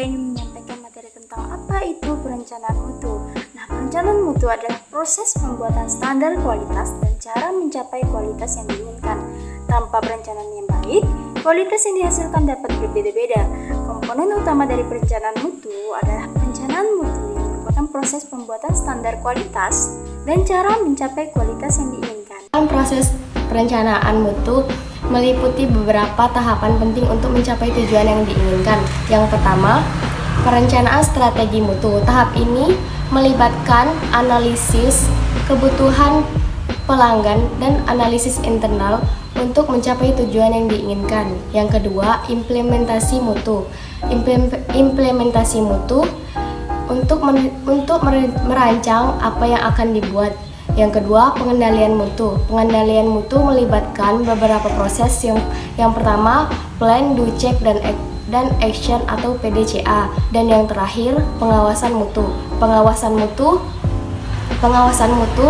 saya ingin menyampaikan materi tentang apa itu perencanaan mutu. Nah, perencanaan mutu adalah proses pembuatan standar kualitas dan cara mencapai kualitas yang diinginkan. Tanpa perencanaan yang baik, kualitas yang dihasilkan dapat berbeda-beda. Komponen utama dari perencanaan mutu adalah perencanaan mutu yang merupakan proses pembuatan standar kualitas dan cara mencapai kualitas yang diinginkan. Dalam proses perencanaan mutu meliputi beberapa tahapan penting untuk mencapai tujuan yang diinginkan. Yang pertama, perencanaan strategi mutu. Tahap ini melibatkan analisis kebutuhan pelanggan dan analisis internal untuk mencapai tujuan yang diinginkan. Yang kedua, implementasi mutu. Implementasi mutu untuk merancang apa yang akan dibuat. Yang kedua, pengendalian mutu. Pengendalian mutu melibatkan beberapa proses. Yang pertama, plan, do, check, dan action atau PDCA. Dan yang terakhir, pengawasan mutu. Pengawasan mutu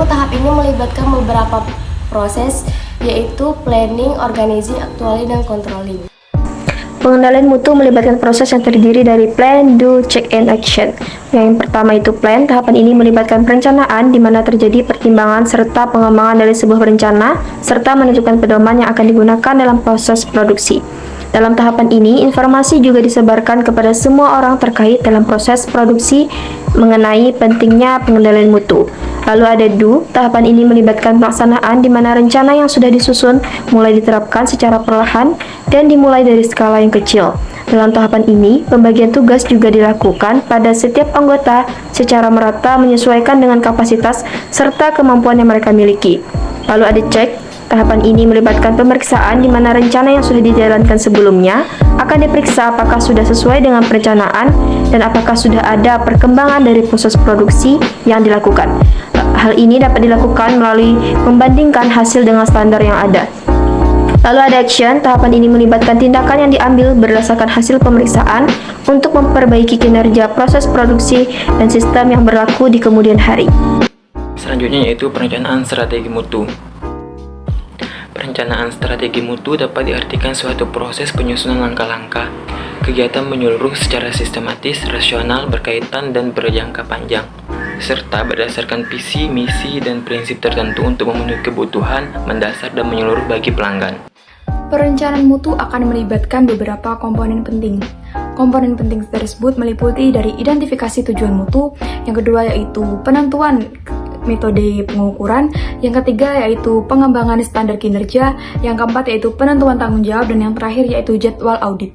tahap ini melibatkan beberapa proses, yaitu planning, organizing, actually, dan controlling. Pengendalian mutu melibatkan proses yang terdiri dari plan, do, check, and action. Yang pertama itu plan. Tahapan ini melibatkan perencanaan di mana terjadi pertimbangan serta pengembangan dari sebuah rencana serta menentukan pedoman yang akan digunakan dalam proses produksi. Dalam tahapan ini, informasi juga disebarkan kepada semua orang terkait dalam proses produksi mengenai pentingnya pengendalian mutu. Lalu ada do. Tahapan ini melibatkan pelaksanaan di mana rencana yang sudah disusun mulai diterapkan secara perlahan dan dimulai dari skala yang kecil. Dalam tahapan ini, pembagian tugas juga dilakukan pada setiap anggota secara merata menyesuaikan dengan kapasitas serta kemampuan yang mereka miliki. Lalu ada check. Tahapan ini melibatkan pemeriksaan di mana rencana yang sudah dijalankan sebelumnya akan diperiksa apakah sudah sesuai dengan perencanaan dan apakah sudah ada perkembangan dari proses produksi yang dilakukan. Hal ini dapat dilakukan melalui membandingkan hasil dengan standar yang ada. Lalu ada action. Tahapan ini melibatkan tindakan yang diambil berdasarkan hasil pemeriksaan untuk memperbaiki kinerja proses produksi dan sistem yang berlaku di kemudian hari. Selanjutnya yaitu perencanaan strategi mutu. Perencanaan strategi mutu dapat diartikan suatu proses penyusunan langkah-langkah, kegiatan menyeluruh secara sistematis, rasional, berkaitan, dan berjangka panjang, serta berdasarkan visi, misi, dan prinsip tertentu untuk memenuhi kebutuhan mendasar dan menyeluruh bagi pelanggan. Perencanaan mutu akan melibatkan beberapa komponen penting. Komponen penting tersebut meliputi dari identifikasi tujuan mutu, yang kedua yaitu penentuan metode pengukuran, yang ketiga yaitu pengembangan standar kinerja, yang keempat yaitu penentuan tanggung jawab, dan yang terakhir yaitu jadwal audit.